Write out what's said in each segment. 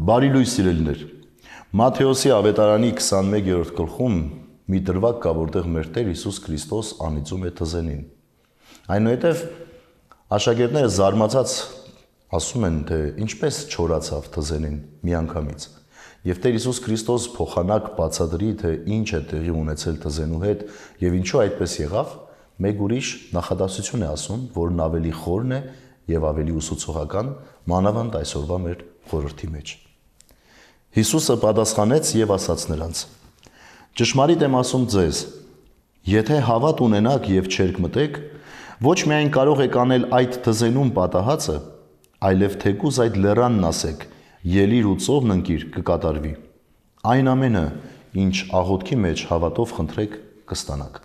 Բարի լույս սիրելիներ, Մատթեոսի ավետարանի 21-րդ գլխում մի դրվագ կա, որտեղ մեր Տեր Հիսուս Քրիստոս անիծում է թզենին։ Այնուհետև աշակերտները զարմացած ասում են, թե ինչպես չորացավ թզենին միանգամից։ Եվ Տեր Հիսուս Քրիստոս փոխանակ բացատրի, թե ինչ է տեղի ունեցել թզենու հետ եւ ինչու այդպես եղավ, մեկ ուրիշ նախադասություն է ասում, որն ավելի խորն է եւ ավելի ուսուցողական, մանավանդ այսօրվա մեր խորհրդի մեջ։ Հիսուսը պատասխանեց եւ ասաց նրանց. Ճշմարիտ եմ ասում ձեզ, եթե հավատ ունենաք եւ չերկ մտեք, ոչ միայն կարող եք անել այդ թզենուն պատահածը, այլև թեկուզ այդ լեռանն ասեք, ելիր ու ծովն ընկիր կկատարվի։ Այն ամենը, ինչ աղոթքի մեջ հավատով խնդրեք, կստանաք։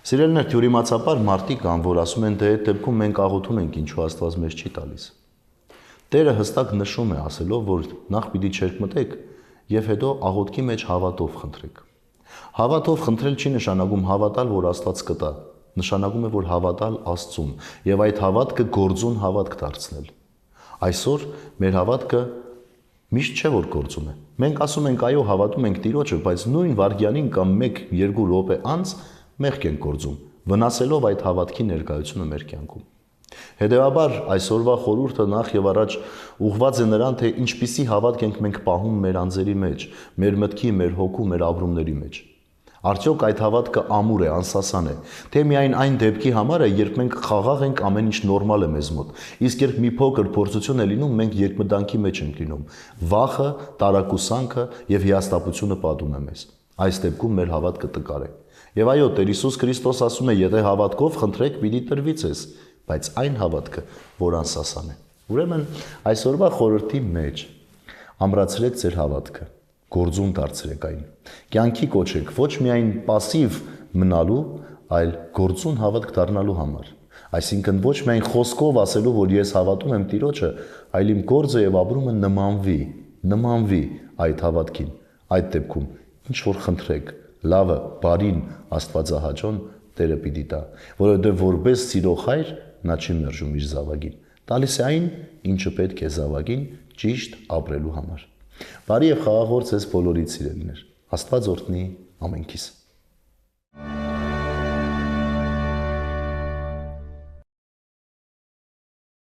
Սիրելիներ, թյուրիմացաբար մարդիկ կան, որ ասում են, թե այդ դեպքում մենք աղոթում ենք, ինչու Աստված մեզ չի տալիս։ Տերը հստակ նշում է ասելով, որ նախ պիտի չերկ մտեք եւ հետո աղոթքի մեջ հավատով խնդրեք։ Հավատով խնդրել չի նշանակում հավատալ, որ Աստված կտա, նշանակում է, որ հավատալ Աստծուն եւ այդ հավատքը գործուն հավատք դարձնել։ Այսօր մեր հավատքը միշտ չէ որ գործում է։ Մենք ասում ենք այո, հավատում ենք Տիրոջը, բայց նույն վայրկյանին կամ 1-2 րոպե անց մեղք ենք գործում, վնասելով այդ հավատքի ներկայությունը մեր կյանքում։ Հետևաբար այսօրվա խորհուրդը նախ եւ առաջ ուղղված է նրան, թե ինչպիսի հավատք ենք մենք պահում մեր անձերի մեջ, մեր մտքի, մեր հոգու, մեր ապրումների մեջ։ Արդյոք այդ հավատքը ամուր է, անսասան է, թե միայն այն դեպքի համար է, երբ մենք խաղաղ ենք, ամեն ինչ նորմալ է մեզ մոտ, իսկ երբ մի փոքր փորձություն է լինում, մենք երկմտանքի մեջ ենք լինում, վախը, տարակուսանքը եւ հիասթափությունը պատում է մեզ։ Այս դեպքում մեր հավատքը տկար է։ Եվ այո, Տեր Հիսուս Քրիստոս ասում է, եթե հավատքով խնդրեք, պիտի տրվի ձեզ, բայց այն հավատքը, որ անսասան է։ Ուրեմն այսօրվա խորհրդի մեջ ամրացրեք ձեր հավատքը, գործուն դարձրեք այն։ Կյանքի կոչեք ոչ միայն пассив մնալու, այլ գործուն հավատք դառնալու համար։ Այսինքն ոչ միայն խոսքով ասելու, որ ես հավատում եմ Տիրոջը, այլ իմ գործը եւ ապրումը նմանվի այդ հավատքին։ Այդ դեպքում ինչ որ խնդրեք, լավը, բարին, Աստվածահաճոն Տերը պիտի տա, որովհետև որպես սիրող հայր նա չի մերժում իր զավակին, տալիս է այն, ինչը պետք է զավակին ճիշտ ապրելու համար։ Բարի եւ խաղաղ օր ձեզ բոլորիդ սիրելիներ։ Աստված օրհնի ամենքիս։